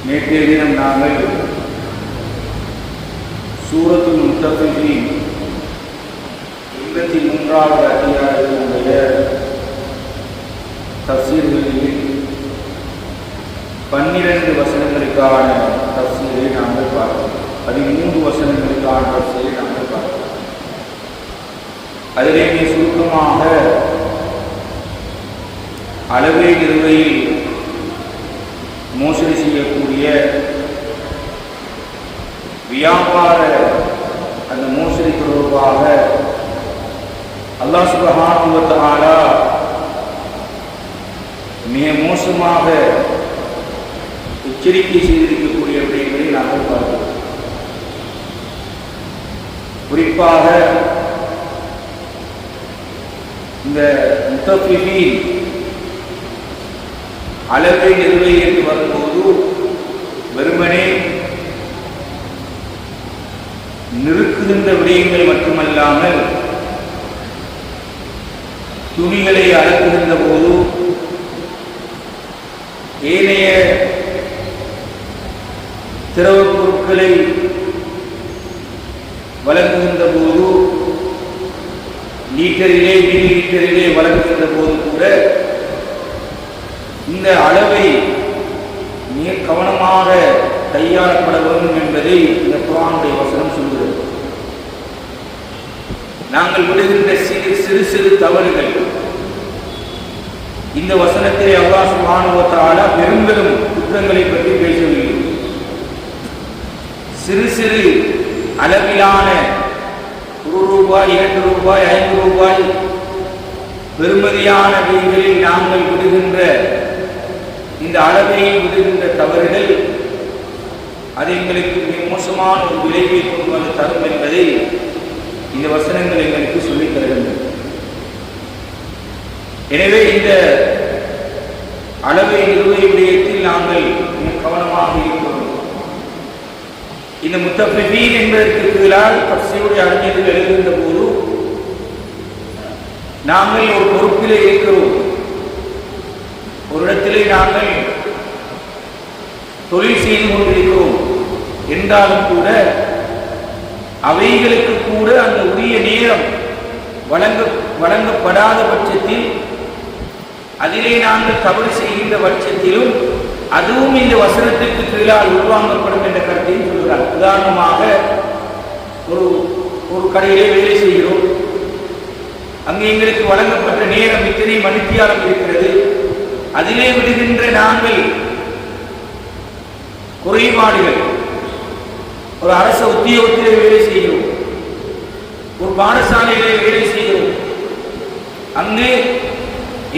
நேற்றைய தினம் நாங்கள் சூரத்துல் முத்தஃபிஃபீன் 23வது அத்தியாயத்தினுடைய தஃசீர்களில் 12 வசனங்களுக்கான தஃசீரை நாங்கள் பார்த்தோம். 13 வசனங்களுக்கான தஃசீரை நாங்கள் பார்த்தோம். அதிலே சுருக்கமாக அளவை நிறுவையில் மோசடி செய்யக்கூடிய வியாபார அந்த மோசடி தொடர்பாக அல்லாஹ் சுப்ஹானஹு வ தஆலா மிக மோசமாக எச்சரிக்கை செய்திருக்கக்கூடிய விடயங்களை நாங்கள் பார்த்தோம். குறிப்பாக இந்த முத்தஃபிஃபீன் அளவை நிறுவை என்று வரும்போது வெறுமனே நிறுக்குகின்ற விடயங்கள் மட்டுமல்லாமல் துணிகளை அளக்குகின்ற போது ஏனைய திரவ பொருட்களை வழங்குகின்ற போது லீட்டரிலே மில்லி லீட்டரிலே வழங்குகின்ற போது கூட இந்த அளவை மிக கவனமாக கையாளப்பட வேண்டும் என்பதை இந்த குர்ஆனுடைய வசனம் சொல்கிறது. நாங்கள் விடுகின்ற சிறு சிறு தவறுகள் இந்த வசனத்திலே அல்லாஹ் சுப்ஹானஹு வ தஆலா பெரும் குற்றங்களை பற்றி பேசவில்லை. சிறு சிறு அளவிலான ₹1, ₹2, ₹5 பெறுமதியான வீடுகளில் நாங்கள் விடுகின்ற இந்த அளவையில் விடுகின்ற தவறுகள் அது எங்களுக்கு மிக மோசமான ஒரு விளைவை கொண்டு வந்து தரும் என்பதை இந்த வசனங்கள் எங்களுக்கு சொல்லித் தருகின்றன. எனவே இந்த அளவை நிறுவை விடயத்தில் நாங்கள் மிக கவனமாக இருக்கிறோம். இந்த முத்தஃபிஃபீன் என்பதற்கு கீழால் தஃசீருடைய அறிஞர்கள் எழுதுகின்ற போது நாங்கள் ஒரு பொறுப்பிலே இருக்கிறோம். ஒரு இடத்திலே நாங்கள் தொழில் செய்து கொண்டிருக்கிறோம் என்றாலும் கூட அவைகளுக்கு கூட அந்த உரிய நேரம் வழங்கப்படாத பட்சத்தில் அதிலே நாங்கள் தவறு செய்கின்ற பட்சத்திலும் அதுவும் இந்த வசனத்திற்கு கீழால் உள்வாங்கப்படும் என்ற கருத்தையும் சொல்கிறார். உதாரணமாக ஒரு கடையிலே வேலை செய்கிறோம். அங்கே எங்களுக்கு வழங்கப்பட்ட நேரம் இத்தனை மணித்தியாலம் இருக்கிறது. அதிலே விடுகின்ற நாங்கள் குறைபாடுகள், ஒரு அரசு உத்தியோகத்திலே வேலை செய்கிறோம், ஒரு பாடசாலையிலே வேலை செய்கிறோம். அங்கே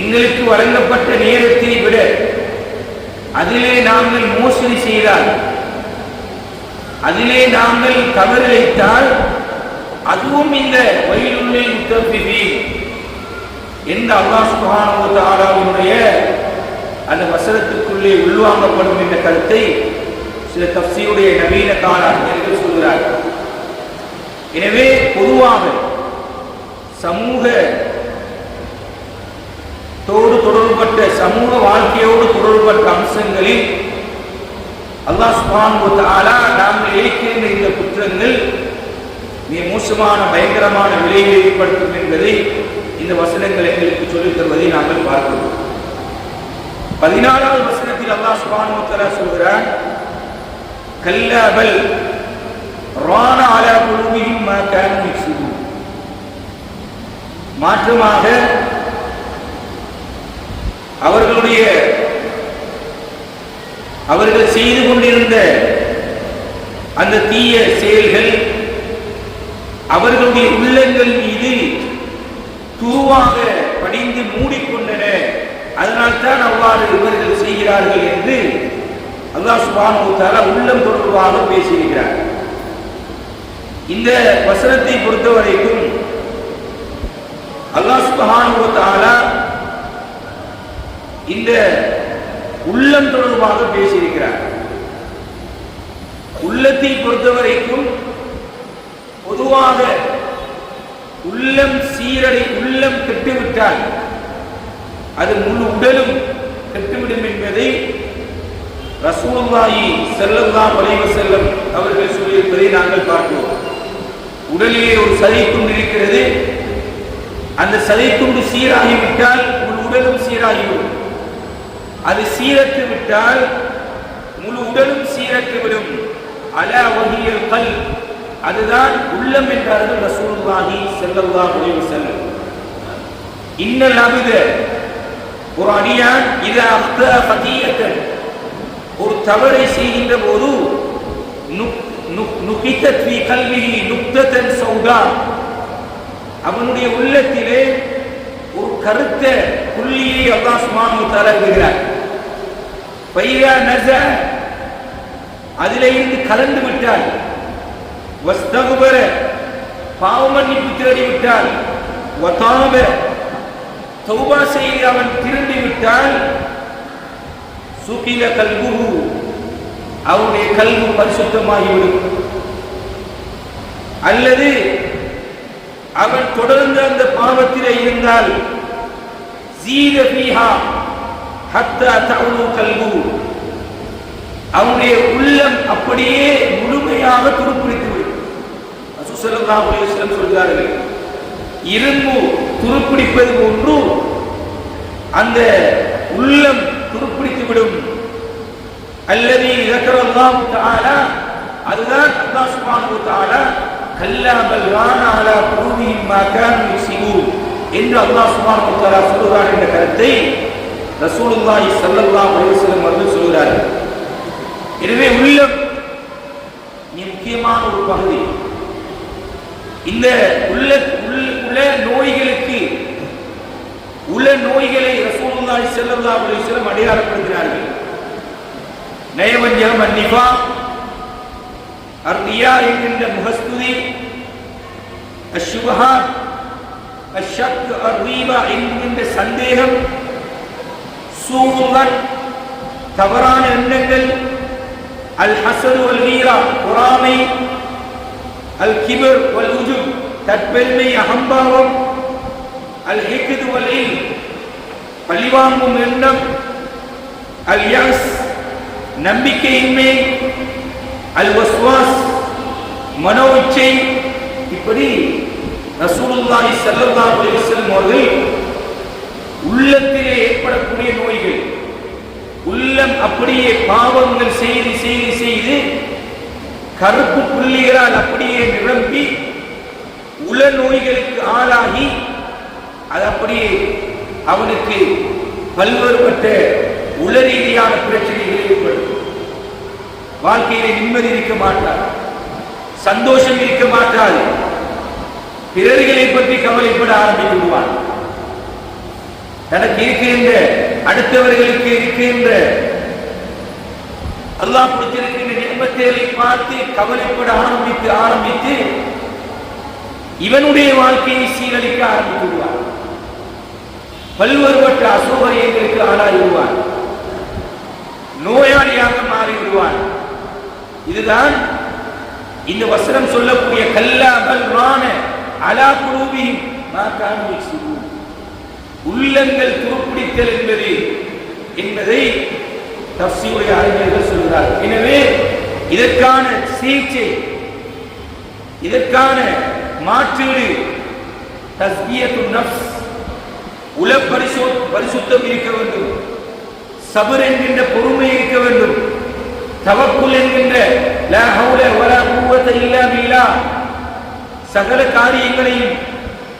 எங்களுக்கு வழங்கப்பட்ட நேரத்தை விட அதிலே நாங்கள் மோசடி செய்தால், அதிலே நாங்கள் தவறிழைத்தால் அதுவும் இந்த வயலுள்ளில் முத்தஃபிஃபீன் என்ற அல்லாஹ் சுப்ஹானஹு வ தஆலாவுடைய அந்த வசனத்துக்குள்ளே உள்வாங்கப்படும் என்ற கருத்தை சில தஃசீருடைய நவீன கால அறிஞர்கள் சொல்கிறார்கள். எனவே பொதுவாக சமூக வாழ்க்கையோடு தொடர்பட்ட அம்சங்களில் அல்லாஹ் சுப்ஹானஹு வ தஆலா நாங்கள் இழைக்கின்ற இந்த குற்றங்கள் மிக மோசமான பயங்கரமான விளைவை ஏற்படுத்தும் என்பதை இந்த வசனங்கள் எங்களுக்கு சொல்லித் தருவதை நாங்கள் பார்க்கிறோம். 14வது வசனத்தில் அல்லாஹ் சுப்ஹானஹு வ தஆலா சொல்கிறான், கல்லா பல் ரான அலா குலூபிஹிம் மா கானூ யக்ஸிபூன். மாற்றமாக அவர்கள் செய்து கொண்டிருந்த அந்த தீய செயல்கள் அவர்களுடைய உள்ளங்கள் மீது துருவாக படிந்து மூடிக்கொண்டன. அதனால்தான் அவ்வாறு இவர்கள் செய்கிறார்கள் என்று அல்லாஹ் சுப்ஹானஹு வ தஆலா உள்ளம் தொடர்பாக பேசியிருக்கிறார். இந்த வசனத்தை பொறுத்தவரைக்கும் அல்லாஹ் சுப்ஹானஹு வ தஆலா இந்த உள்ளம் தொடர்பாக பேசியிருக்கிறார். உள்ளத்தை பொறுத்தவரைக்கும் பொதுவாக உள்ளம் உள்ளம் கெட்டுவிட்டால், அது முழு உடலும் கெட்டுவிடும் என்பதை ரசூலுல்லாஹி ஸல்லல்லாஹு அலைஹி வஸல்லம் அவர்கள் சொல்லியிருப்பதை நாங்கள் பார்க்கிறோம். உடலிலே ஒரு சதைத்துண்டு இருக்கிறது. அந்த சதைத்துண்டு சீராகிவிட்டால் முழு உடலும் சீராகிவிடும். அது சீரற்று விட்டால் முழு உடலும் சீரற்றுவிடும். அலா வஹியல் கல்ப், அதுதான் உள்ளம் என்றார்கள் ரசூலுல்லாஹி ஸல்லல்லாஹு அலைஹி வஸல்லம். இன்னல் அப்த, ஒரு அடியான் இதா அக்தா ஃபதீயத்தன், ஒரு தவறை செய்கின்ற போது நுகிதத் ஃபீ கல்பிஹி நுக்தத்தன் சௌதா, அவனுடைய உள்ளத்திலே ஒரு கருத்த புள்ளியை அல்லாஹ் சுப்ஹானஹு வ தஆலா இடுகிறார். ஃபையா நஸா, அதிலே இருந்து கலந்து விட்டால், வஸ்தக்பர, பாவ மன்னிப்பு தேடி விட்டால், வதாப, தௌபா செய்து அவன் திரும்பி விட்டால், சுகில கல்புஹு, அவனுடைய கல்பு பரிசுத்தமாகிவிடும். அல்லது அவன் தொடர்ந்து அந்த பாவத்திலே இருந்தால், ஜீத ஃபீஹா ஹத்தா தஉலு கல்புஹு, அவனுடைய உள்ளம் அப்படியே முழுமையாக துருப்பிடித்து விடும். ரசூல் ஸல்லல்லாஹு அலைஹி வஸல்லம் சொல்கிறார்கள், இரும்பு துருப்பிடிப்பது போன்று அந்த உள்ளம் துருப்பிடித்து விடும். அல்லதி ذكرல்லாஹு தஆலா, அதுதான் அல்லாஹ் சுப்ஹானஹு வ தஆலா கல்லா பல் ரான அலா குலூபிஹிம் மா கானூ யக்ஸிபூன் என்று அல்லாஹ் சுப்ஹானஹு வ தஆலா சொல்கிறார் என்ற கருத்தை ரசூலுல்லாஹி ஸல்லல்லாஹு அலைஹி வஸல்லம் அவர்கள் சொல்கிறார்கள். எனவே உள்ளம் முக்கியமான ஒரு பகுதி. இந்த உள்ள நோய்களுக்கு உள்ள நோய்களை ரசூலுல்லாஹி ஸல்லல்லாஹு அலைஹி வஸல்லம் அடையாளப்படுத்தினார்கள். நயவஞ்சகம், அன்னிஃபா, அர்ரியா என்கின்ற முகஸ்துதி, அஷ்ஷுபஹாத், அஷ்ஷக், அர்ரீபா என்கின்ற சந்தேகம், சூஉல், தவறான எண்ணங்கள், அல் ஹஸது வல் கீரா, பொறாமை, அல் கிபர் வல் உஜுப், தற்பெருமை, அகம்பாவம், அல் ஹிக்து வல் இல், பழிவாங்கும் எண்ணம், அல் யஸ், நம்பிக்கையின்மை, அல் வஸ்வாஸ், மனோ இச்சை. இப்படி ரசூலுல்லாஹி ஸல்லல்லாஹு அலைஹி வஸல்லம் அவர்கள் உள்ளத்திலே ஏற்படக்கூடிய நோய்கள், உள்ளம் அப்படியே பாவங்கள் செய்து செய்து செய்து கருப்பு புள்ளிகளால் அப்படியே நிரம்பி உள நோய்களுக்கு ஆளாகி அது அப்படியே அவனுக்கு பல்வேறுபட்ட உள ரீதியான பிரச்சனைகள் ஏற்படும். வாழ்க்கையிலே நிம்மதி இருக்க மாட்டார், சந்தோஷம் இருக்க மாட்டாது, பிறர்களை பற்றி கவலைப்பட ஆரம்பித்து விடுவான். தனக்கு இருக்கின்ற, அடுத்தவர்களுக்கு இருக்கின்ற அல்லாஹ் கொடுத்திருக்கின்ற நியமத்துகளை பார்த்து கவலைப்பட ஆரம்பித்து இவனுடைய வாழ்க்கையை சீரழிக்க ஆரம்பித்து விடுவான். பல்வேறுபட்ட அசௌகரியங்களுக்கு ஆளாகிடுவான், நோயாளியாக மாறிவிடுவான். இதுதான் இந்த வசனம் சொல்லக்கூடிய கல்லா பல் ரான அலா குலூபிஹிம் மா கானூ யக்ஸிபூன், உள்ளங்கள் துருப்பிடித்தல் என்பதை தஃசீருடைய அறிஞர்கள் சொல்கிறார்கள். எனவே இதற்கான சிகிச்சை, இதற்கான மாற்றீடு தஸ்பியத்துன் நஃப்ஸ், உள பரிசுத்தம் இருக்க வேண்டும், சபர் என்கின்ற பொறுமை இருக்க வேண்டும், தவக்குல் என்கின்ற லா ஹவுல வலா குவத இல்லா பில்லாஹ், சகல காரியங்களையும்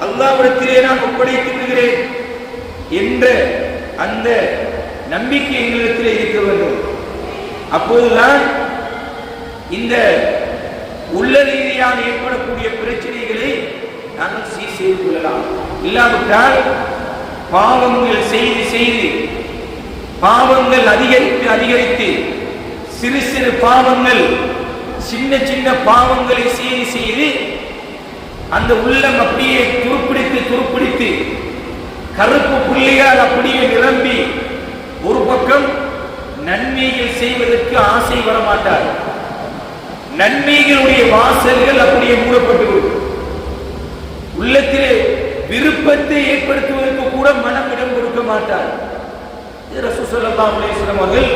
அல்லாஹ்விடத்திலே நான் ஒப்படைத்து விடுகிறேன் என்ற அந்த நம்பிக்கை எங்களிடத்திலே இருக்க வேண்டும். அப்போதுதான் இந்த உள்ள ரீதியாக ஏற்படக்கூடிய பிரச்சனைகளை நாங்கள் சீர் செய்து கொள்ளலாம். இல்லாவிட்டால் பாவங்கள் செய்து செய்து, பாவங்கள் அதிகரித்து சிறு சிறு பாவங்கள், சின்ன சின்ன பாவங்களை செய்து செய்து அந்த உள்ளம் அப்படியே துருப்பிடித்து கருப்பு புள்ளியால் அப்படியே நிரம்பி ஒரு பக்கம் நன்மைகள் செய்வதற்கு ஆசை வரமாட்டார், நன்மைகளுடைய வாசல்கள் அப்படியே மூடப்பட்டுவிடும். உள்ளத்திலே விருப்பத்தை ஏற்படுத்துவதற்கு கூட மனம் இடம் கொடுக்க மாட்டார். ரசூல் ஸல்லல்லாஹு அலைஹி வஸல்லம் அவர்கள்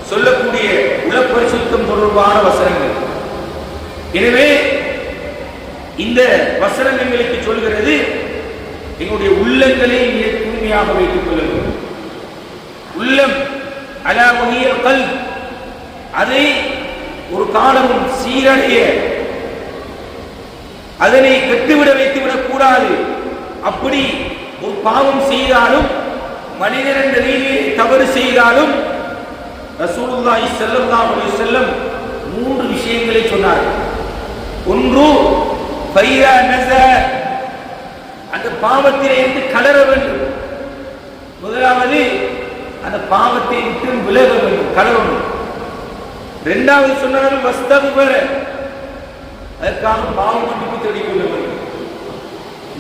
சொல்லக்கூடிய பரிசுத்தம் தொடர்பான வசனங்கள். எனவே இந்த வசனம் எங்களுக்கு சொல்கிறது, எங்களுடைய உள்ளங்களை தூய்மையாக வைத்துக் கொள்ள வேண்டும். உள்ளம் அலா வஹியல் கல்ப், அதை ஒரு காலமும் சீரடைய, அதனை கெட்டுவிட வைத்துவிடக் கூடாது. அப்படி ஒரு பாவம் செய்தாலும், மனிதன் என்ற ரீதியில் தவறு செய்தாலும் ரசூலுல்லாஹி ஸல்லல்லாஹு அலைஹி வஸல்லம் 3 விஷயங்களை சொன்னார். ஒன்று, ஃபைரா நஸ, அந்த பாவத்திலே இருந்து கலர வேண்டும். முதலாவது, அந்த பாவத்தை விட்டு விலக வேண்டும், கலரணும். இரண்டாவது சொன்னார்கள் வஸ்தக்பர, அதற்காக பாவ மன்னிப்பு தேடிக் கொள்ள வேண்டும்.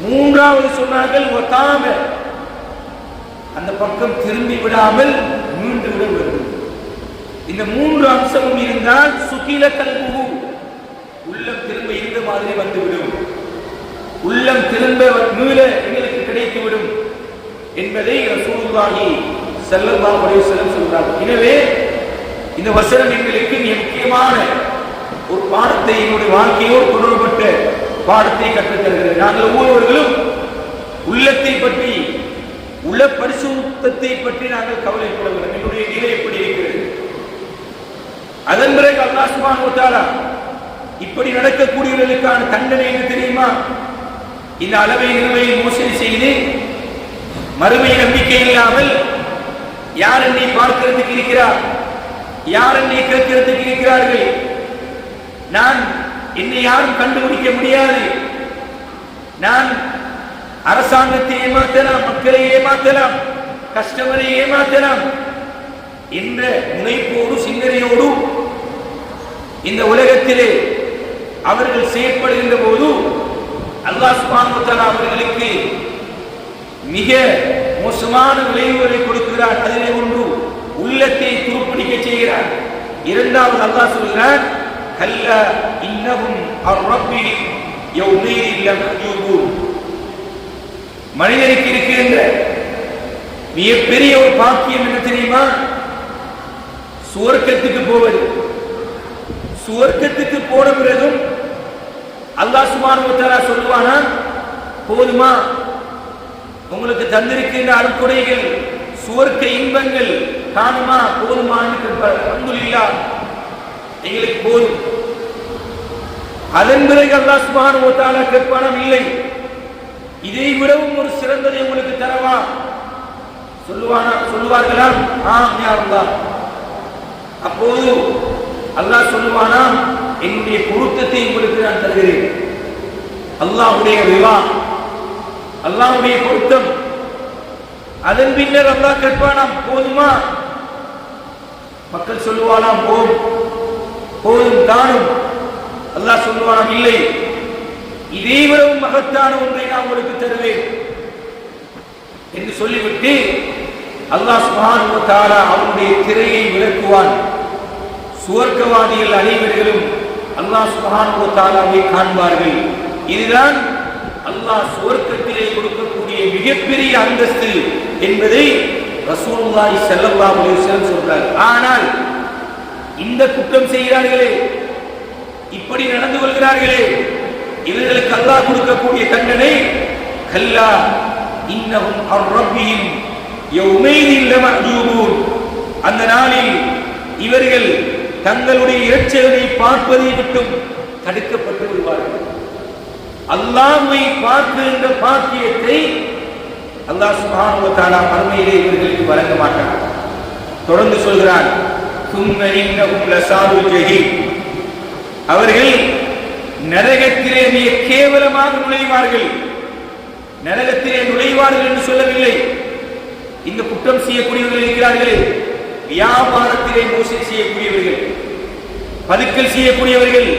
மூன்றாவது சொன்னார்கள் வதாப, அந்த பக்கம் திரும்பி விடாமல் மீண்டு விட வேண்டும். இந்த 3 அம்சமும் இருந்தால் சுகில கல்புஹு, உள்ளம் திரும்ப இருந்த மாதிரி வந்துவிடும், உள்ளம் திரும்ப மீள எங்களுக்கு கிடைத்துவிடும் என்பதை ரசூலுல்லாஹி ஸல்லல்லாஹு அலைஹி வஸல்லம் சொல்றார். எனவே இந்த வசனம் எங்களுக்கு மிக முக்கியமான ஒரு பாடத்தை, என்னுடைய வாழ்க்கையோடு தொடர்பட்ட பாடத்தை கற்றுத் தருகிறது. நாங்கள் ஒவ்வொருவர்களும் உள்ளத்தை பற்றி, உள்ள பரிசுத்தத்தை பற்றி நாங்கள் கவலைப்பட வேண்டும். என்னுடைய நிலை எப்படி இருக்கிறது? அதன் பிறகு அல்லாஹ் சுப்ஹானஹு வ தஆலா இப்படி நடக்கக்கூடியவர்களுக்கான தண்டனை என்ன தெரியுமா? இந்த அளவை நிறுவையை மோசடி செய்து மறுமை நம்பிக்கை இல்லாமல் யார் என்னை பார்க்கிறதுக்கு இருக்கிறார், யார் என்னை கேட்கிறதுக்கு இருக்கிறார்கள், நான் என்னை யாரும் கண்டுபிடிக்க முடியாது, நான் அரசாங்கத்தை ஏமாற்றலாம், மக்களை ஏமாற்றலாம், கஸ்டமரை ஏமாற்றலாம் என்ற முனைப்போடு சிந்தனையோடு இந்த உலகத்திலே அவர்கள் செயற்படுகின்ற போது அல்லாஹ் சுப்ஹானஹு வ தஆலா அவர்களுக்கு மிக மோசமான விளைவுகளை கொடுக்கிறார். அதிலே ஒன்று, உள்ளத்தை துருப்பிடிக்க செய்கிறார். இரண்டாவது அல்லாஹ் சொல்கிறார், கல்லா இன்னஹும் அர்-ரப்பிஹிம் யௌமைஇன் லமஹ்ஜூபூன். மனிதனுக்கு இருக்கின்ற மிகப்பெரிய ஒரு பாக்கியம் என்ன தெரியுமா? சுவர்க்கத்துக்கு போவது. சுவர்க்கத்துக்கு போன பிறகும் அல்லாஹ் சுப்ஹானஹு வ தஆலா சொல்வானா, போதுமா உங்களுக்கு தந்திருக்கின்ற அருட்கொடைகள், சுவர்க்க இன்பங்கள் காணுமா, போதுமான்னு கேட்பார். அல்ஹம்துலில்லாஹ், எங்களுக்கு போதும். அதன் பிறகு அல்லாஹ் சுப்ஹானஹு வ தஆலா கேட்பானா, இல்லை இதை விடவும் ஒரு சிறந்ததை உங்களுக்கு தரவா? சொல்லுவார்களா? ஆம் யா அல்லாஹ். அப்போது அல்லாஹ் சொல்லுவானா, என்னுடைய பொருத்தத்தை உங்களுக்கு நான் தருகிறேன். அல்லாஹ்வுடைய ரிலா, அல்லாஹ்வுடைய பொருத்தம். அதன் பின்னர் அல்லாஹ் கேட்பானாம், போதுமா? மக்கள் சொல்லுவானாம், போதும் தானும். அல்லாஹ் சொல்லுவானாம், இல்லை இதை விடவும் மகத்தான ஒன்றை நான் உங்களுக்கு தருவேன் என்று சொல்லிவிட்டு அல்லாஹ் சுப்ஹானஹு வ தஆலா அவனுடைய திரையை விலக்குவான். சுவர்க்கவாதிகள் அனைவர்களும் அல்லாஹ் சுப்ஹானஹு வ தஆலாவை காண்பார்கள். இதுதான் அல்லாஹ் சுவர்க்கத்திலே கொடுக்கக்கூடிய மிகப்பெரிய அந்தஸ்து என்பதை ரசூலுல்லாஹி ஸல்லல்லாஹு அலைஹி வஸல்லம் சொல்றார். ஆனால் இந்த குற்றம் செய்கிறார்களே, இப்படி நடந்து கொள்கிறார்களே, இவர்களுக்கு அல்லாஹ் கொடுக்கக்கூடிய தண்டனை கல்லா இன்னஹும் அர்-ரப்பிஹிம் யௌமைஇன் லமஹ்ஜூபூன். அந்த நாளில் இவர்கள் தங்களுடைய இரட்சகனை பார்ப்பதை விட்டும் தடுக்கப்பட்டு விடுவார்கள். அல்லாஹ்வை பார்க்கின்ற பாக்கியத்தை அல்லாஹ் சுப்ஹானஹு வ தஆலா மறுமையிலே இவர்களுக்கு வழங்க மாட்டார். தொடர்ந்து சொல்கிறான், சும்ம இன்னஹும் லஸாலுல் ஜஹீம். அவர்கள் நரகத்திலே மிக கேவலமாக நுழைவார்கள். நரகத்திலே நுழைவார்கள் என்று சொல்லவில்லை. இந்த குற்றம் செய்யக்கூடியவர்கள் இருக்கிறார்களே, வியாபாரத்திலே மோசடி செய்யக்கூடியவர்கள், பதுக்கல் செய்யக்கூடியவர்கள்,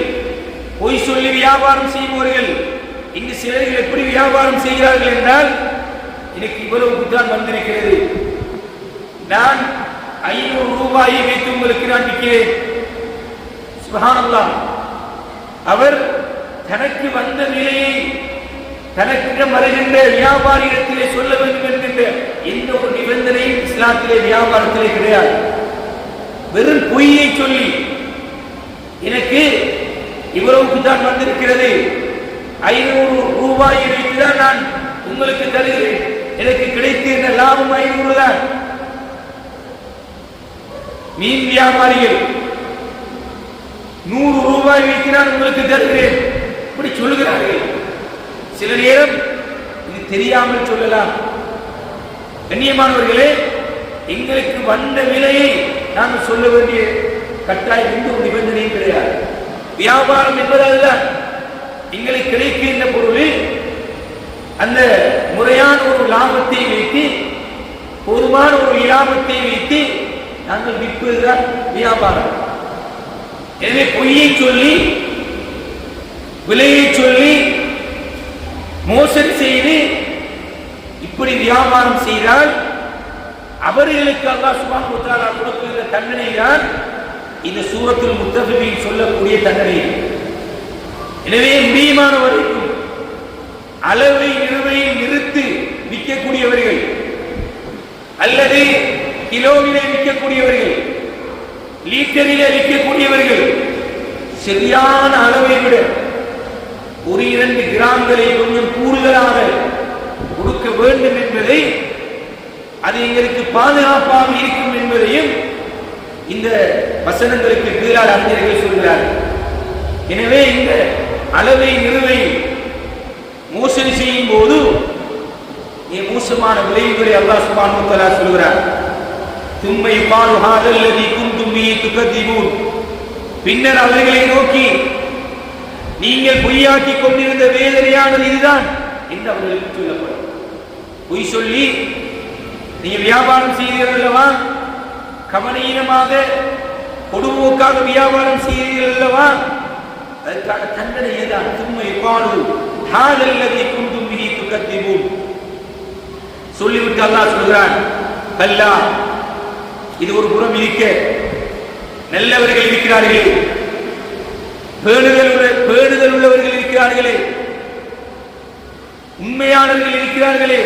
பொய் சொல்லி வியாபாரம் செய்பவர்கள். இங்கு சிலர்கள் எப்படி வியாபாரம் செய்கிறார்கள் என்றால், எனக்கு இவ்வளவு தான் வந்திருக்கிறது, நான் 500 ரூபாயை வைத்து உங்களுக்கு நான் விற்கிறேன். சுப்ஹானல்லாஹ். அவர் தனக்கு வந்த நிலையை தனக்கிடம் வருகின்ற வியாபாரியிடத்திலே சொல்ல வேண்டும் என்கின்ற எந்த ஒரு நிபந்தனையும் இஸ்லாத்திலே வியாபாரத்திலே கிடையாது. வெறும் பொய்யை சொல்லி எனக்கு இவ்வளவுக்கு தான் வந்திருக்கிறது, 500 ரூபாயை வைத்துதான் நான் உங்களுக்கு தருகிறேன், எனக்கு கிடைத்த லாபம் 500 தான். மீன் வியாபாரிகள் 100 ரூபாய் வைத்து நான் உங்களுக்கு தருகிறேன் இப்படி சொல்லுகிறார்கள். சில நேரம் இது தெரியாமல் சொல்லலாம். கண்ணியமானவர்களே, எங்களுக்கு வந்த விலையை நாங்கள் சொல்ல வேண்டிய கட்டாயம் எந்த ஒரு நிபந்தனையும் கிடையாது. வியாபாரம் என்பதால்தான் எங்களுக்கு கிடைக்கின்ற பொருளில் அந்த முறையான ஒரு லாபத்தை வைத்து, போதுமான ஒரு லாபத்தை வைத்து நாங்கள் விற்பதுதான் வியாபாரம். எனவே பொய்யை சொல்லி, விலையை சொல்லி, மோசடி செய்து இப்படி வியாபாரம் செய்தால் அவர்களுக்கு அல்லாஹ் சுப்ஹானஹு வ தஆலா கொடுக்கிற தண்டனை தான் இந்த சூரத்துல் முத்தஃபிஃபீன் சொல்லக்கூடிய தண்டனை. எனவே முடியுமான வரைக்கும் அளவை நிறுவையில் நிறுத்தி விற்கக்கூடியவர்கள் அல்லது கிலோவிலே விற்கக்கூடியவர்கள், லீட்டரிலே விற்கக்கூடியவர்கள் சரியான அளவை விட 1-2 கிராம்களை கொஞ்சம் கூடுதலாக கொடுக்க வேண்டும் என்பதை, அது எங்களுக்கு பாதுகாப்பாக இருக்கும் என்பதையும் இந்த வசனங்களுக்கு கீழால் அறிஞர்கள் சொல்கிறார்கள். எனவே இந்த அளவை நிறுவை மோசடி செய்யும் போது மோசமான விளைவுகளை அல்லாஹ் சுப்ஹானஹு வ தஆலா சொல்கிறார். தும்மை யுகாலு ஹாதல் லதி குன்தும் பிஹி துகதிபூன், பின்னர் அவர்களை நோக்கி நீங்கள் பொய்யாக்கி கொண்டிருந்த வேதனையானது இதுதான் என்று அவர்களுக்கு சொல்லப்படும். பொய் சொல்லி நீங்க வியாபாரம் செய்தீர்கள் அல்லவா, கவனீனமாக கொடுவோக்காக வியாபாரம் செய்தீர்கள் அல்லவா, அதற்கான தண்டனை ஏதான். தும்மை யுகாலு ஹாதல் லதி குன்தும் பிஹி துகதிபூன் சொல்லிவிட்டு அல்லாஹ் சொல்கிறான், கல்லா, இது ஒரு புறம் இருக்க நல்லவர்கள் இருக்கிறார்களே, பேணுதல் உள்ளவர்கள் இருக்கிறார்களே, உண்மையானவர்கள் இருக்கிறார்களே,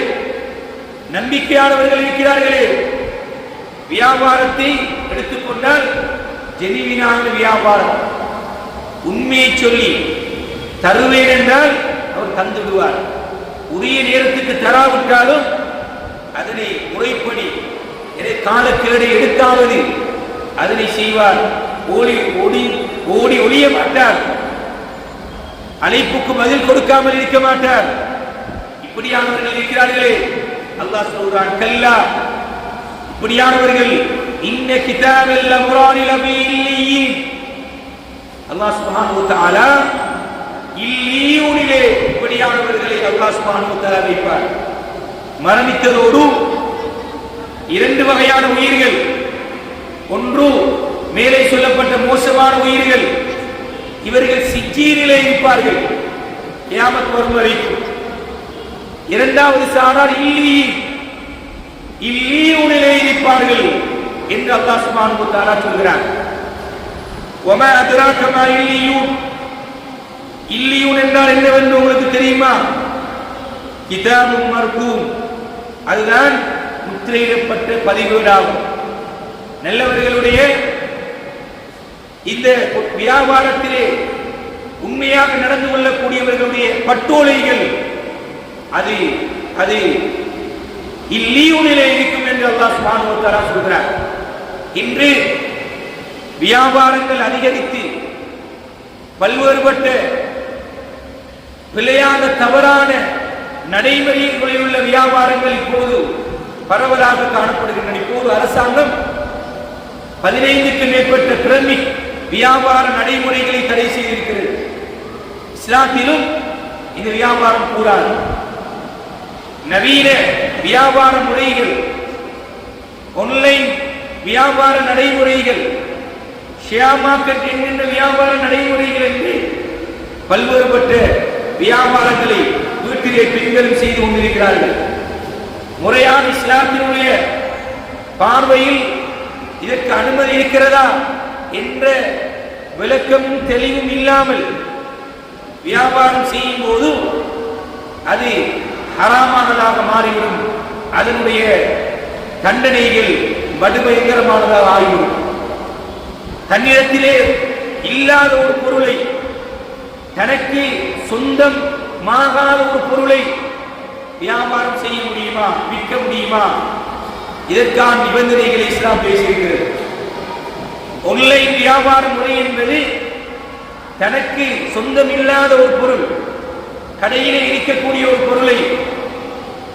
நம்பிக்கையானவர்கள் இருக்கிறார்களே. வியாபாரத்தை எடுத்துக்கொண்டால் ஜெனிவினான வியாபாரம், உண்மையை சொல்லி தருவேன் என்றால் அவர் தந்து விடுவார். உரிய நேரத்துக்கு தராவிட்டாலும் அதனை முறைப்படி காலக்கேடை எடுத்தாவது அதனை செய்வார். ஓடி ஓடி ஓடி ஒளிய மாட்டார், அழைப்புக்கு பதில் கொடுக்காமல் இருக்க மாட்டார். இப்படியானவர்கள் இருக்கிறார்களே, அல்லாஹ் சொல்றான், கல்லா, இப்படியானவர்கள் இன்ன கிதாபல் அம்ரானில் அபீல்லீன், அல்லாஹ் சுப்ஹானஹு வ தஆலா இல்லீயூனிலே இப்படியானவர்களை அல்லாஹ் சுப்ஹானஹு வ தஆலா வைப்பார். மரணித்ததோடு 2 வகையான உயிர்கள், ஒன்று மேலே சொல்லப்பட்ட மோசமான உயிர்கள், இவர்கள் சிஜ்ஜீனிலே இருப்பார்கள் கியாமத் வரும் வரைக்கும். இரண்டாவது சாரார் இல்லீயூனிலே இருப்பார்கள் என்று அல்லாஹ் சுப்ஹானஹு வ தஆலா சொல்கிறார். வமா அத்ராக மா இல்லீயூன், இல்லீயூன் என்றால் என்னவென்று உங்களுக்கு தெரியுமா? கிதாபும் மர்கூம், அதுதான் முத்திரையிடப்பட்ட பதிவேடாகும். நல்லவர்களுடைய இந்த வியாபாரத்திலே உண்மையாக நடந்து கொள்ளக்கூடியவர்களுடைய பட்டோலைகள் அது அது இல்லீயூனிலே இருக்கும் என்று அல்லாஹ் சுப்ஹானஹு வ தஆலா சொல்கிறார். இன்று வியாபாரங்கள் அதிகரித்து பல்வேறுபட்ட பிழையான தவறான நடைமுறையில் உள்ள வியாபாரங்கள் இப்போது பரவலாக காணப்படுகின்றன. இப்போது அரசாங்கம் 15க்கும் மேற்பட்ட பிரமிக் வியாபார நடைமுறைகளை தடை செய்திருக்கிறது. இஸ்லாத்திலும் இந்த வியாபாரம் கூடாது. நவீன வியாபார முறைகள், ஆன்லைன் வியாபார நடைமுறைகள், ஷேர் மார்க்கெட் என்கின்ற வியாபார நடைமுறைகள் என்று பல்வேறுபட்ட வியாபாரங்களை வீட்டிலே பெண்களும் செய்து கொண்டிருக்கிறார்கள். முறையான இஸ்லாத்தினுடைய பார்வையில் இதற்கு அனுமதி இருக்கிறதா என்ற விளக்கமும் தெளிவும் இல்லாமல் வியாபாரம் செய்யும் போது அது ஹராமானதாக மாறிவிடும். அதனுடைய தண்டனைகள் படுபயங்கரமானதாக ஆகிவிடும். தன்னிடத்திலே இல்லாத ஒரு பொருளை, தனக்கு சொந்தமாகாத ஒரு பொருளை வியாபாரம் செய்ய முடியுமா, விற்க முடியுமா? இதற்கான நிபந்தனைகளை இஸ்லாம் பேசியிருக்கிறது. ஆன்லைன் வியாபார முறை என்பது தனக்கு சொந்தம் இல்லாத ஒரு பொருள், கடையிலே இருக்கக்கூடிய ஒரு பொருளை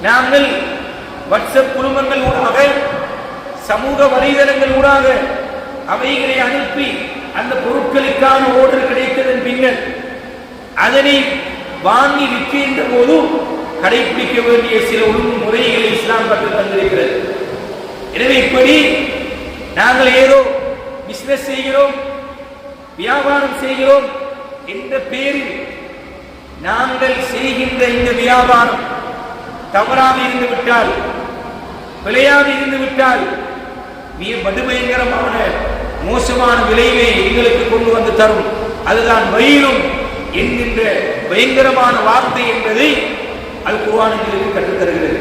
நாங்கள் வாட்ஸ்அப் குழுமங்கள் ஊடாக, சமூக வலைதளங்கள் ஊடாக அவைகளை அனுப்பி அந்த பொருட்களுக்கான ஓர்டர் கிடைத்ததன் பின்னர் அதனை வாங்கி விற்கின்ற போது கடைபிடிக்க வேண்டிய சில ஒழுங்குமுறைகளை இஸ்லாம் கற்றுத் தந்திருக்கிறது. எனவே இப்படி நாங்கள் ஏதோ பிசினஸ் செய்கிறோம், வியாபாரம் செய்கிறோம் என்ற பேரில் நாங்கள் செய்கின்ற இந்த வியாபாரம் தவறாக இருந்து விட்டால், பிழையாக இருந்து விட்டால், மிக படுபயங்கரமான மோசமான விளைவை எங்களுக்கு கொண்டு வந்து தரும். அதுதான் வயிறும் என்கின்ற பயங்கரமான வார்த்தை என்பதை அது குர்ஆனில் கற்றுத் தருகிறது.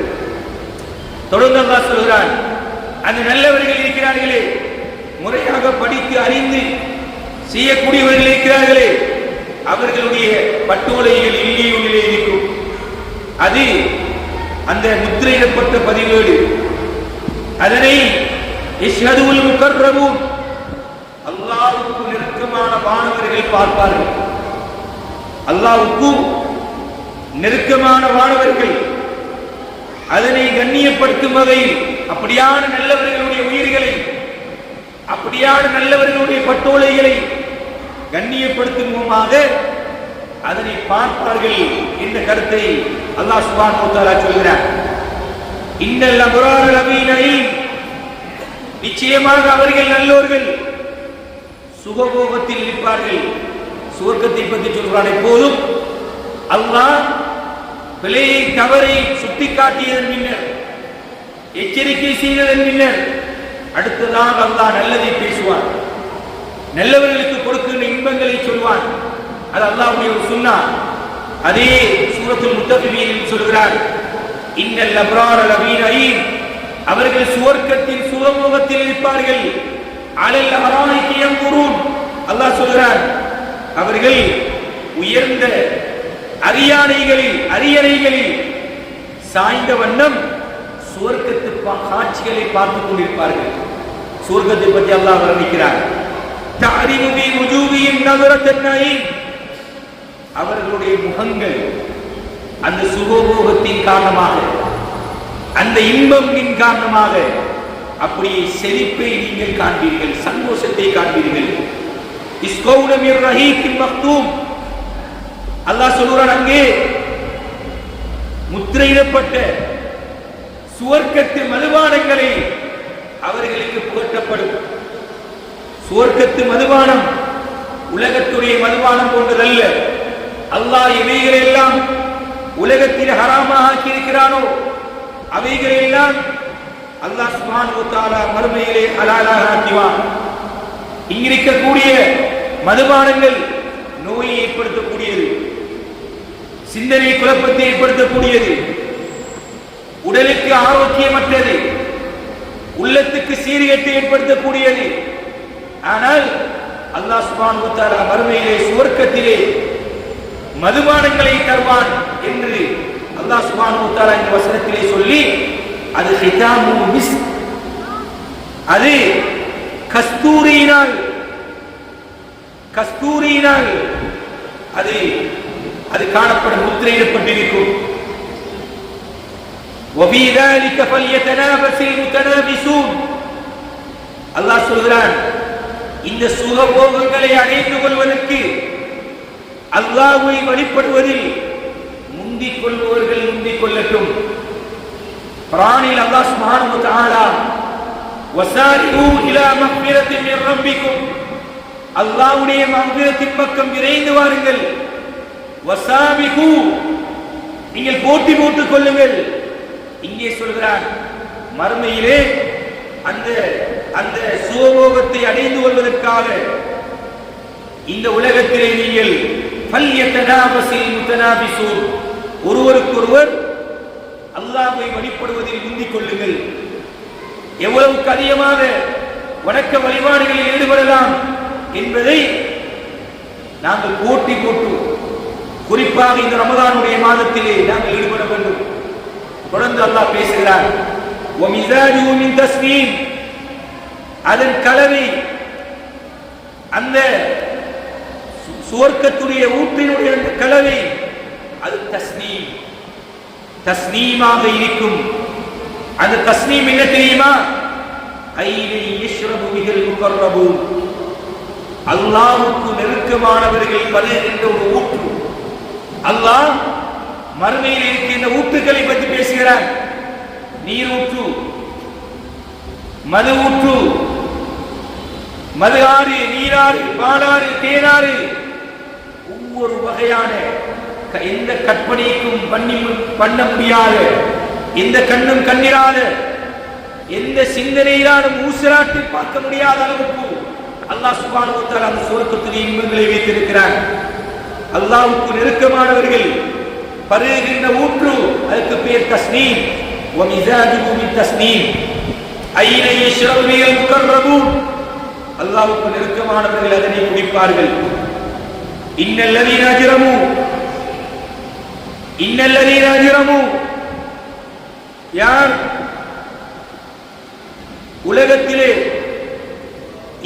தொடர்ந்து அல்லாஹ் சொல்கிறான், அந்த நல்லவர்கள் இருக்கிறார்களே, முறையாக படித்து அறிந்து செய்யக்கூடியவர்கள் இருக்கிறார்களே, அவர்களுடைய பட்டோலைகள் இல்லியுள்ளிலே இருக்கும். அது அந்த முத்திரையிடப்பட்ட பதிவேடு. அதனை இஷ்ஹதுல் முகர்ரபூன், அல்லாஹ்வுக்கு நெருக்கமான வானவர்கள் பார்ப்பார்கள். அல்லாஹ்வுக்கு நெருக்கமான வானவர்கள் அதனை கண்ணியப்படுத்தும் வகையில் அப்படியான நல்லவர்களுடைய உயிர்களை, அப்படியான நல்லவர்களுடைய பட்டோலைகளை கண்ணியப்படுத்தும் முகமாக அதனை பார்ப்பார்கள் என்ற கருத்தை அல்லாஹ் சுப்ஹானஹு வ தஆலா சொல்கிறார். இன்னல் அப்ரார லஃபீ நஈம், நிச்சயமாக அவர்கள் நல்லோர்கள் சுகபோகத்தில் இருப்பார்கள். சுவர்க்கத்தை பற்றி சொல்கிறான். எப்போதும் அல்லாஹ் பிழையை, தவறை சுட்டிக்காட்டியதன் பின்னர், எச்சரிக்கை செய்ததன் பின்னர் அடுத்ததாக அல்லாஹ் நல்லதை பேசுவான், நல்லவர்களுக்கு கொடுக்கின்ற இன்பங்களை சொல்வான். அது அல்லாஹ்வுடைய ஒரு சுன்னா. அதே சூரத்துல் முத்தஃபிஃபீனில் சொல்கிறார், இன்னல் அப்ரார லஃபீ நஈம், அவர்கள் சுவர்க்கத்தின் சுகபோகத்தில் இருப்பார்கள். அலல் அராயிகி யன்துரூன், அல்லாஹ் சொல்கிறார், அவர்கள் உயர்ந்த அரியணைகளில் சாய்ந்த வண்ணம் சுவர்க்கத்து காட்சிகளை பார்த்துக் கொண்டிருப்பார்கள். சுவர்க்கத்தை பற்றி அல்லாஹ் வர்ணிக்கிறார். தஅரிஃபு ஃபீ வுஜூஹிஹிம் நஸரத்துன் நஈம், அவர்களுடைய முகங்கள் அந்த சுகபோகத்தின் காரணமாக, அந்த இன்பத்தின் காரணமாக அப்படியே செழிப்பை நீங்கள் காண்பீர்கள், சந்தோஷத்தை காண்பீர்கள். இஸ்கௌன மிர் ரஹீக்கின் மக்தூம், அல்லாஹ் சொல்றான், அங்கே முத்திரையிடப்பட்ட சுவர்க்கத்து மதுபானங்களை அவர்களுக்கு புகட்டப்படும். சுவர்க்கத்து மதுபானம் உலகத்துடைய மதுபானம் போன்றதல்ல. அல்லாஹ் இவைகளெல்லாம் உலகத்தில் ஹராமாக ஆக்கி இருக்கிறானோ அவைகளெல்லாம் அல்லாஹ் சுப்ஹானஹு வ தஆலா மறுமையிலே ஹலாலாக ஆக்குவான். இங்கிருக்கக்கூடிய மதுபானங்கள் நோயை ஏற்படுத்தக்கூடியது, சிந்தனை குழப்பத்தை ஏற்படுத்தக்கூடியது, உடலுக்கு ஆரோக்கியமற்றது, உள்ளத்துக்கு சீர்கேட்டை ஏற்படுத்தக்கூடியது. ஆனால் அல்லாஹ் சுப்ஹானஹு வ தஆலா மறுமையிலே சுவர்க்கத்திலே மதுபானங்களை தருவான் என்று அல்லாஹ் சுப்ஹானஹு வ தஆலா இந்த வசனத்திலே சொல்லி, அது ஹிதாமு மிஸ்க், அது கஸ்தூரியினால் அது காணப்படும், முத்திரையிடப்பட்டிருக்கும். وَفِي ذَلِكَ فَلْيَتَنَافَسِ الْمُتَنَافِسُونَ, அல்லாஹ் சொல்கிறான், இந்த சுகபோகங்களை அடைந்து கொள்வதற்கு, அல்லாஹ்வை வழிபடுவதில் முந்திக் கொள்பவர்கள் முந்திக் கொள்ளட்டும். குர்ஆனில் அல்லாஹ் சுப்ஹானஹு வ தஆலா வஸாரிஉ இலா மக்ஃபிரத்தின் மின் ரப்பிக்கும், அல்லாஹ்வுடைய மக்ஃபிரத்தின் பக்கம் விரைந்து வாருங்கள். வஸாபிகு, நீங்கள் போட்டி போட்டுக் கொள்ளுங்கள். இங்கே சொல்கிறான், மறுமையிலே அந்த சுகபோகத்தை அடைந்து கொள்வதற்காக இந்த உலகத்திலே நீங்கள் ஃபல்யதனாபஸில் முத்தனாபிசூன், ஒருவருக்கொருவர் அல்லாஹ்வை வழிபடுவதில் முந்திக் கொள்ளுங்கள். எவ்வளவுக்கு அதிகமாக வணக்க வழிபாடுகளில் ஈடுபடலாம் என்பதை நாங்கள் போட்டி போட்டு குறிப்பாக இந்த ரமதானுடைய மாதத்திலே நாங்கள் ஈடுபட வேண்டும். தொடர்ந்து அல்லாஹ் பேசுகிறார், وَمِزَاجُهُ مِنْ تَسْنِيمٍ, அதன் கலவை அந்த சுவர்க்கத்துடைய ஊற்றினுடைய கலவை அது தஸ்னீம், தஸ்னீமாக இருக்கும். அந்த தஸ்னீம் என்ன தெரியுமா? ஐனை யஷ்ரபு பிஹில் முகர்ரபூன், அல்லாஹ்வுக்கு நெருக்கமானவர்கள் பருகுகின்ற ஒரு ஊற்று. அல்லாஹ் மறுமையில் இருக்கின்ற ஊற்றுகளை பற்றி பேசுகிறார். நீர் ஊற்று, மது ஊற்று, மது ஆறு, நீராறு, பாலாறு, தேனாறு, ஒவ்வொரு வகையான எந்த கற்பனைக்கும் பண்ண முடியாத, எந்த கண்ணும் கண்ணிராத, எந்த சிந்தனையிலாலும் ஊசலாட்டி பார்க்க முடியாத அளவுக்கு அல்லாஹ் சுப்ஹானஹு வ தஆலா அந்த சுவர்க்கத்துடைய இன்பங்களை வைத்திருக்கிறார். அல்லாஹ்வுக்கு நெருக்கமானவர்கள் பருகுகின்ற ஊற்று, அதுக்கு பேர் தஸ்னீம். وَمِزَاجُهُ مِنْ تَسْنِيمٍ ஐனை யஷ்ரபு பிஹில் முகர்ரபூன், அல்லாஹ்வுக்கு நெருக்கமானவர்கள் அதனை குடிப்பார்கள். இன்னல்லதீன அஜ்ரமு, யார் உலகத்திலே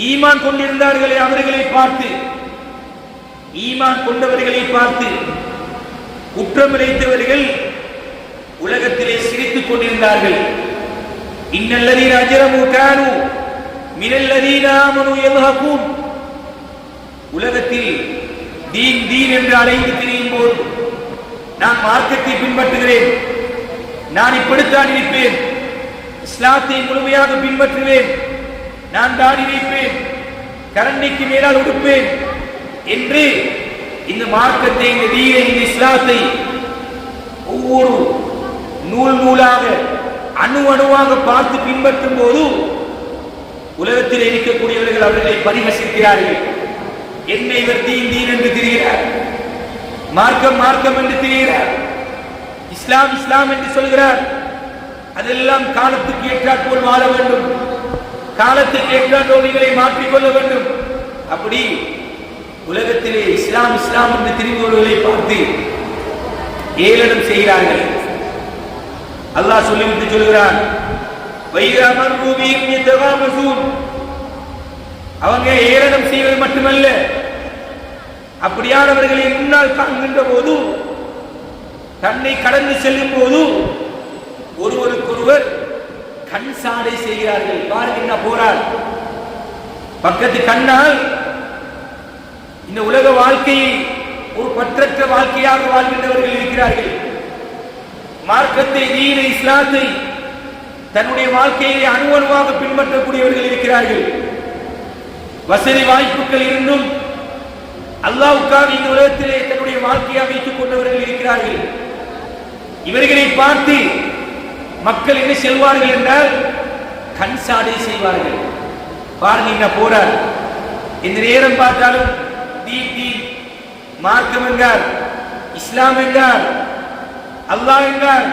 ஈமான் கொண்டிருந்தார்களே அவர்களை பார்த்து, ஈமான் கொண்டவர்களை பார்த்து குற்றம் இழைத்தவர்கள் உலகத்திலே சிரித்துக் கொண்டிருந்தார்கள். இன்னல்லதீன அஜ்ரமு கானூ மினல்லதீன ஆமனூ யல்ஹகூன், உலகத்தில் தீன் தீன் என்று அழைத்து திரியும் போது நான் மார்க்கத்தை பின்பற்றுகிறேன், நான் இப்படித்தான் இருப்பேன், இஸ்லாத்தை முழுமையாக பின்பற்றுவேன், நான் தாடி வைப்பேன், கரண்டைக்கு மேலால் உடுப்பேன் என்று இந்த மார்க்கத்தை, இந்த தீனை, இந்த இஸ்லாத்தை ஒவ்வொரு நூல் நூலாக அணு அணுவாக பார்த்து பின்பற்றும் போது உலகத்தில் இருக்கக்கூடியவர்கள் அவர்களை பரிகசிக்கிறார்கள். என்ன இவர் தீன் தீன் என்று திரிகிறார், மார்க்கம் மார்க்கம் என்று திரிகிறார், இஸ்லாம் இஸ்லாம் என்று சொல்கிறார். அதெல்லாம் காலத்துக்கு ஏற்றாற்போல் வாழ வேண்டும், காலத்துக்கு ஏற்றாற்போல் நீங்களை மாற்றிக்கொள்ள வேண்டும். அப்படி உலகத்திலே இஸ்லாம் இஸ்லாம் என்று திரிபவர்களை பார்த்து ஏளனம் செய்கிறார்கள். அல்லாஹ் சொல்லிவிட்டு சொல்கிறான், வைரா மர்ரு பிஹிம் யதகாமஸூன், அவங்க ஏளனம் செய்வது மட்டுமல்ல, அப்படியானவர்களை முன்னால் காண்கின்ற போது, தன்னை கடந்து செல்லும் போது ஒருவருக்கொருவர் கண் சாடை செய்கிறார்கள். பாருங்க என்ன போறார், பக்கத்து கண்ணால் இந்த உலக வாழ்க்கையை ஒரு பற்றற்ற வாழ்க்கையாக வாழ்கின்றவர்கள் இருக்கிறார்கள். மார்க்கத்தை, தீனை, இஸ்லாத்தை தன்னுடைய வாழ்க்கையை அணுவணுவாக பின்பற்றக்கூடியவர்கள் இருக்கிறார்கள். வசதி வாய்ப்புகள் இருந்தும் அல்லாஹ்வுக்காக இந்த உலகத்திலே தன்னுடைய வாழ்க்கையை அமைத்துக் கொண்டவர்கள் இருக்கிறார்கள். இவர்களை பார்த்து மக்கள் என்ன செல்வார்கள் என்றால் கண் சாடை செய்வார்கள். பாருங்க என்ன போறார், இந்த நேரம் பார்த்தாலும் தீன் தீன், மார்க்கம் என்றார், இஸ்லாம் என்றார், அல்லாஹ் என்றார்,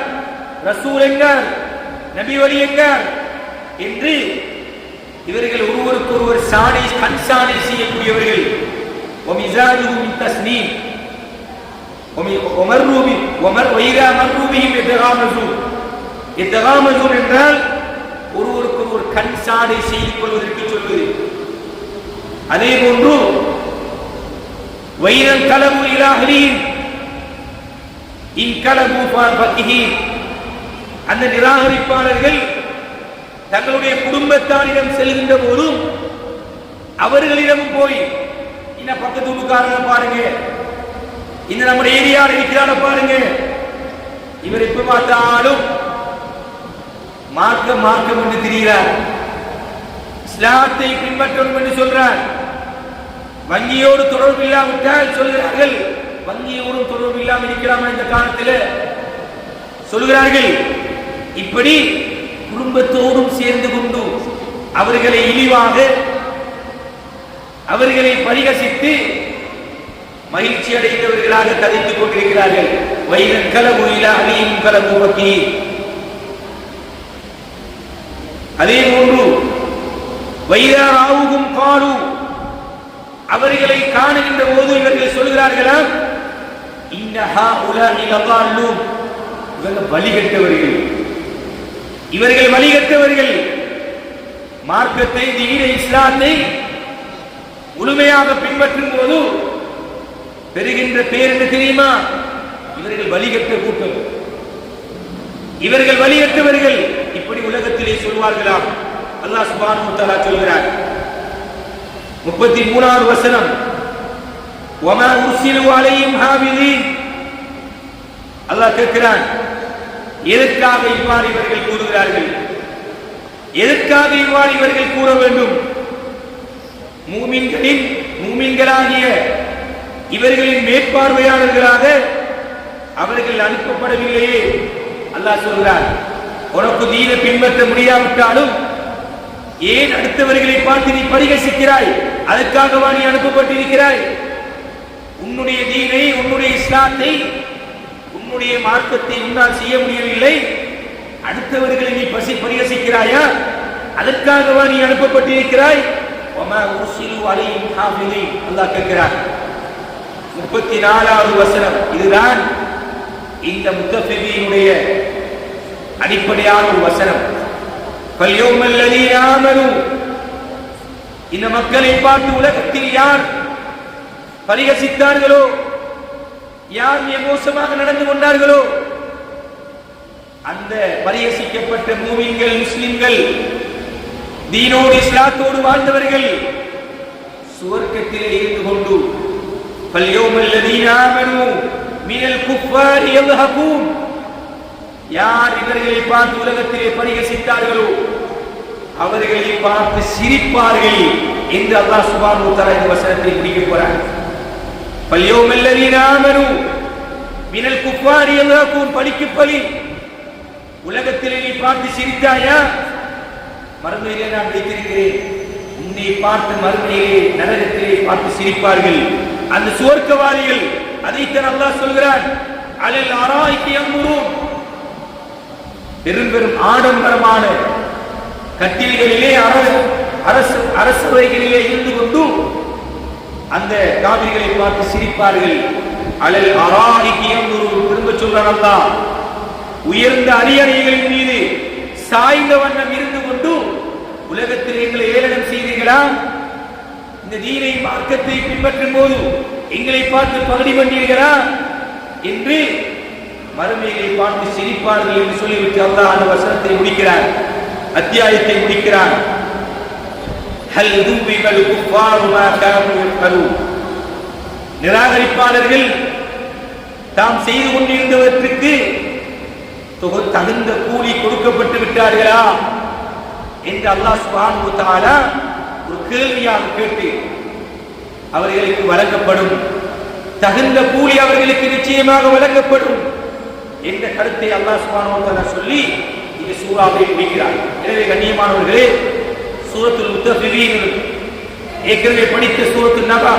ரசூல் என்றார், நபி வழி என்றார் என்று இவர்கள் ஒருவருக்கொருவர் சாடை, கண் சாடை செய்யக்கூடியவர்கள். وَمِزَاجُهُ مِنْ تَسْنِيمٍ وَإِذَا مَرُّوا بِهِمْ يَتَغَامَزُونَ, يَتَغَامَزُونَ என்றால் ஒருவருக்கொருவர் கண் சாடை செய்து கொள்வதற்கு சொல்வது. அதே போன்று வைரல் கலபு இலா அஹ்லிஹிம் இன் கலபு ஃபகிஹீன், அந்த நிராகரிப்பாளர்கள் தங்களுடைய குடும்பத்தாரிடம் செல்கின்ற போதும் அவர்களிடம் போய், இந்த பக்கத்து ஊருக்காரங்க பாருங்க, இந்த நம்முடைய ஏரியாவில் இருக்கிறார பாருங்க, இவர் எப்ப பார்த்தாலும் மார்க்கம் மார்க்கம் என்று திரிகிறார், இஸ்லாத்தை பின்பற்றணும் என்று சொல்றார். வங்கியோடு தொடர்பு இல்லாவிட்டால் சொல்கிறார்கள், வங்கியோடும் தொடர்பு இல்லாமல் இருக்கிறாமா இந்த காலத்தில் சொல்கிறார்கள். இப்படி குடும்பத்தோடும் சேர்ந்து கொண்டு அவர்களை இழிவாக, அவர்களை பரிகசித்து மகிழ்ச்சி அடைந்தவர்களாக கதைத்துக் கொண்டிருக்கிறார்கள். வைரன் கலபு இலா அஹ்லிஹிம் கலபு ஃபகிஹீன். அதே போன்று வைரா ராவுகும் காலு, அவர்களை காணுகின்ற போது இவர்கள் சொல்கிறார்களாம், இன்னஹா உலஹி லதால்லூன், இவர்கள் வழிகட்டவர்கள், இவர்கள் வழிகட்டவர்கள். மார்க்கத்தை, தீன இஸ்லாத்தை முழுமையாக பின்பற்றும் போது பெறுகின்ற பேர் என்ன தெரியுமா? இவர்கள் வழிகட்ட கூட்டம், இவர்கள் வழிகட்டவர்கள். இப்படி உலகத்திலே சொல்வார்களாம். அல்லாஹ் சுப்ஹானஹு வ தஆலா சொல்கிறார் 33வது வசனம், வமா உர்சிலு அலைஹிம் ஹாஃபிதீன். அல்லாஹ் கேட்கிறான், எதற்காக இவ்வாறு இவர்கள் கூறுகிறார்கள்? எதற்காக இவ்வாறு இவர்கள் கூற வேண்டும்? மூமின்களாகிய இவர்களின் மேற்பார்வையாளர்களாக அவர்கள் அனுப்பப்படவில்லையே. அல்லாஹ் சொல்கிறார், உனக்கு தீனை பின்பற்ற முடியாவிட்டாலும் ஏன் அடுத்தவர்களை பார்த்து நீ பரிகசிக்கிறாய்? அதற்காகவா நீ அனுப்பப்பட்டிருக்கிறாய்? உன்னுடைய தீனை, உன்னுடைய இஸ்லாத்தை, உன்னுடைய மார்க்கத்தை உன்னால் செய்ய முடியவில்லை, அடுத்தவர்களை நீ பரிகசிக்கிறாயா? அதற்காகவா நீ அனுப்பப்பட்டிருக்கிறாய்? வமா உர்சிலு அலைஹிம் ஹாஃபிதீன். அல்லாஹ் கேட்கிறார் 34வது வசனம். இதுதான் இந்த முத்தஃபிஃபீனுடைய அடிப்படையான ஒரு வசனம். ஃபல்யௌமல் லதீன ஆமனூ, இந்த மக்களை பார்த்து உலகத்தில் யார் பரிகசித்தார்களோ, யார் மோசமாக நடந்து கொண்டார்களோ, அந்த பரிகசிக்கப்பட்ட மூமின்கள், முஸ்லிம்கள், தீனோடு இஸ்லாத்தோடு வாழ்ந்தவர்கள் சுவர்க்கத்திலே இருந்து கொண்டு ஃபல்யௌமல் லதீன ஆமனூ மினல் குஃபாரி யல்ஹகூன், யார் இவர்களை பார்த்து உலகத்திலே பரிகசித்தார்களோ அவர்களை பார்த்து சிரிப்பார்கள் என்று அல்லாஹ் சுப்ஹானஹு வ தஆலா இந்த வசனத்தை முடிக்க போறார். ஃபல்யௌமல் லதீன ஆமனூ மினல் குஃபாரி யல்ஹகூன், பலிக்கு பலி. உலகத்திலே நீ பார்த்து சிரித்தாயா? மறுமையிலே நான் வைத்திருக்கிறேன், உன்னை பார்த்து மறுமையிலே நரகத்திலே பார்த்து சிரிப்பார்கள் அந்த சுவர்க்கவாதிகள். அதைத்தான் அல்லாஹ் சொல்கிறான், அலல் அராயிகி யன்துரூன், பெரும் பெரும் ஆடம்பரமான கட்டில்களிலே, அரசவைகளிலே இருந்து கொண்டு அந்த காவிரிகளை பார்த்து சிரிப்பார்கள். அலல் அராயிகி யன்துரூன், திரும்ப சொல்றான் அல்லாஹ், உயர்ந்த அரியணைகளின் மீது சாய்ந்த வண்ணம் இருந்து கொண்டு உலகத்தில் எங்களை ஏளனம் செய்தீர்களா? இந்த தீனை, மார்க்கத்தை பின்பற்றும் போது எங்களை பார்த்து பகடி பண்ணீர்களா என்று மறுமையை பார்த்து சிரிப்பார்கள் என்று சொல்லிவிட்டு அல்லாஹ் அந்த வசனத்தை முடிக்கிறார், அத்தியாயத்தை முடிக்கிறார். ஹல் துபிகல் குஃபாரு மா கானூ யஃபலூன், நிராகரிப்பாளர்கள் தாம் செய்து கொண்டிருந்தவற்றுக்கு தகுந்த கூலி கொடுக்கப்பட்டு விட்டார்களா என்று அல்லாஹ் சுப்ஹானஹு வ தஆலா ஒரு கேள்வியாக கேட்டு, அவர்களுக்கு வழங்கப்படும் தகுந்த கூலி அவர்களுக்கு நிச்சயமாக வழங்கப்படும் என்ற கருத்தை அல்லாஹ் சுப்ஹானஹு வ தஆலா சொல்லி இந்த சூராவை முடிக்கிறார். எனவே கண்ணியமானவர்களே, சூரத்துல் முத்தஃபிஃபீன் ஏற்கனவே படித்த சூரத்துன் நபா,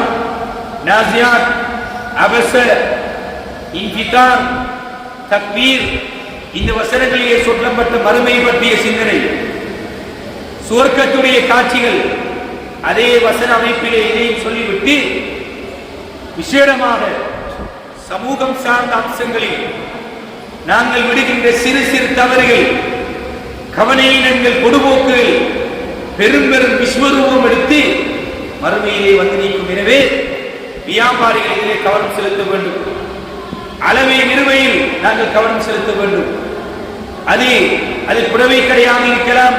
நாஸியாத், அபஸ, இன்ஃபிதார், தக்வீர், இந்த வசனங்களிலே சொல்லப்பட்ட மறுமை பற்றிய சிந்தனை, சுவர்க்கத்துடைய காட்சிகள், அதே வசன அமைப்பிலே இதையும் சொல்லிவிட்டு விசேடமாக சமூகம் சார்ந்த அம்சங்களில் நாங்கள் விடுகின்ற சிறு சிறு தவறுகள், கவனையினங்கள், பொடுபோக்குகள் பெரும் பெரும் விஸ்வரூபம் எடுத்து மறுமையிலே வந்து நீக்கும். எனவே வியாபாரிகள் இதிலே கவனம் செலுத்த வேண்டும். அளவை நிறுவையில் நாங்கள் கவனம் செலுத்த வேண்டும். அது புடவை கடையாக இருக்கலாம்,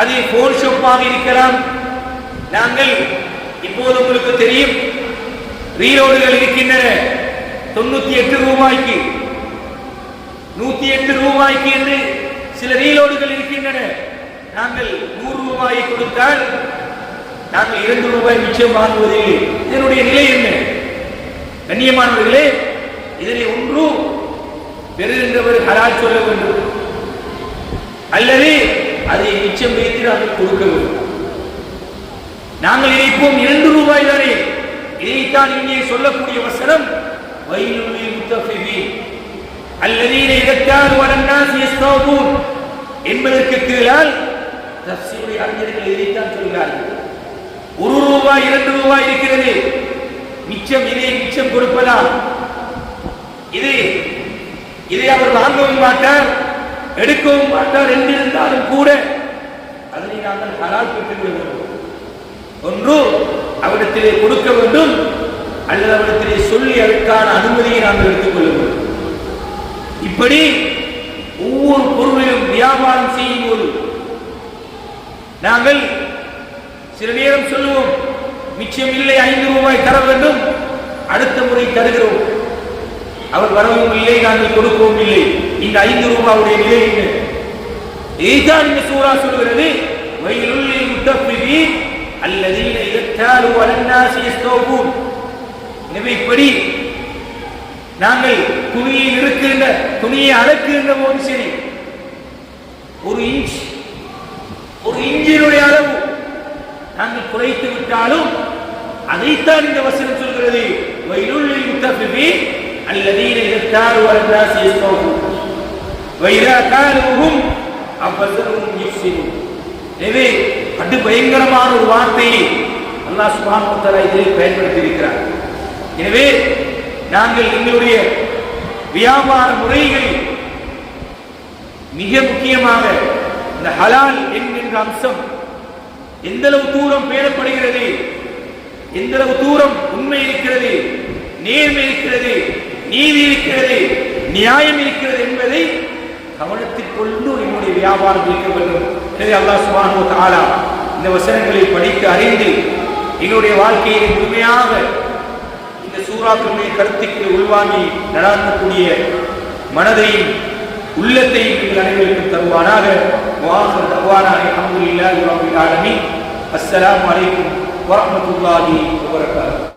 அது போன் ஷாப்பாக இருக்கலாம். நாங்கள் இப்போது உங்களுக்கு தெரியும், ரீலோடுகள் இருக்கின்றன 98 ரூபாய்க்கு, 108 ரூபாய்க்கு என்று சில ரீலோடுகள் இருக்கின்றன. நாங்கள் 100 ரூபாயை கொடுத்தால் நாங்கள் 2 ரூபாய் மிச்சம் வாங்குவதில்லை. இதனுடைய நிலை என்ன? கண்ணியமானவர்களே, இதனை ஒன்று பெறுகின்றவர் ஹலால் சொல்ல வேண்டும், அல்லது அதை மிச்சம் வைத்து நாங்கள் கொடுக்க வேண்டும். நாங்கள் நினைப்போம் 2 ரூபாய் தானே. இதைத்தான் இங்கே சொல்லக்கூடிய வசனம், வயலுல் லில் முத்தஃபிஃபீன் அல்லதீன யக்தாலு அலன் நாஸ் யஸ்தௌபூன் என்பதற்கு கீழால் தஃசீருடைய அறிஞர்கள் இதைத்தான் சொல்கிறார்கள். ரூபாய் 2 ரூபாய் இருக்கிறது, மிச்சம் இதை மிச்சம் கொடுப்பதால் இதை அவர் வாங்கவும் மாட்டார், எடுக்கவும் மாட்டார் என்றிருந்தாலும் கூட அதனை நாங்கள் ஹலால் பெற்றுக் கொள்ள வேண்டும். ஒன்று அவரிடத்திலே கொடுக்க வேண்டும், அல்லது அவரிடத்திலே சொல்லி அதற்கான அனுமதியை நாங்கள் எடுத்துக்கொள்ள வேண்டும். இப்படி ஒவ்வொரு பொருளையும் வியாபாரம் செய்யும் போது நாங்கள் சில நேரம் சொல்லுவோம், மிச்சம் இல்லை 5 ரூபாய் தர வேண்டும், அடுத்த முறை தருகிறோம், அவர் வரவும் இல்லை, நாங்கள் கொடுக்கவும் இல்லை. இந்த 5 ரூபாவுடைய நிலை என்ன? இதுதான் இந்த சூரா சொல்கிறது, வயலுல் லில் முத்தஃபிஃபீன் அல்லதீன யக்தாலு அலன்னாஸி யஸ்தௌபூன். எனவே இப்படி நாங்கள் துணியில் இருக்கின்ற துணியை அளக்கின்ற போது சரி, ஒரு இன்ச்சினுடைய அளவு நாங்கள் குறைத்து விட்டாலும் அதைத்தான் இந்த வசனம் சொல்கிறது, வயலுல் லில் முத்தஃபிஃபீன் அல்லதீன யக்தாலு அலன்னாஸி யஸ்தௌபூன் வைதா காலுஹும் அஃஸருஹும் யுஃஸினூன். எனவே அது பயங்கரமான ஒரு வார்த்தையை அல்லாஹ் சுப்ஹானஹு வ தஆலா இதில் பயன்படுத்தி இருக்கிறார். எனவே நாங்கள் எங்களுடைய வியாபார முறைகளில் மிக முக்கியமாக இந்த ஹலால் என்கின்ற அம்சம் எந்த அளவு தூரம் பேணப்படுகிறது, எந்த அளவு தூரம் உண்மை இருக்கிறது, நேர்மை இருக்கிறது, நீதி இருக்கிறது, நியாயம் இருக்கிறது என்பதை கவனத்தில் கொண்டு என்னுடைய வியாபாரம் இருக்க வேண்டும். எனவே அல்லாஹ் சுப்ஹானஹு வ தஆலா இந்த வசனங்களை படித்து அறிந்து எங்களுடைய வாழ்க்கையை முழுமையாக இந்த சூறாக்களுடைய கருத்துக்களை உள்வாங்கி நடாத்தக்கூடிய மனதையும் உள்ளத்தையும் எங்கள் அனைவருக்கும் தருவானாக. வாஹிர் தஅவானா அல்ஹம்துலில்லாஹி ரப்பில் ஆலமீன். அஸ்ஸலாமு அலைக்கும் வரஹ்மத்துல்லாஹி வபரகாத்துஹு.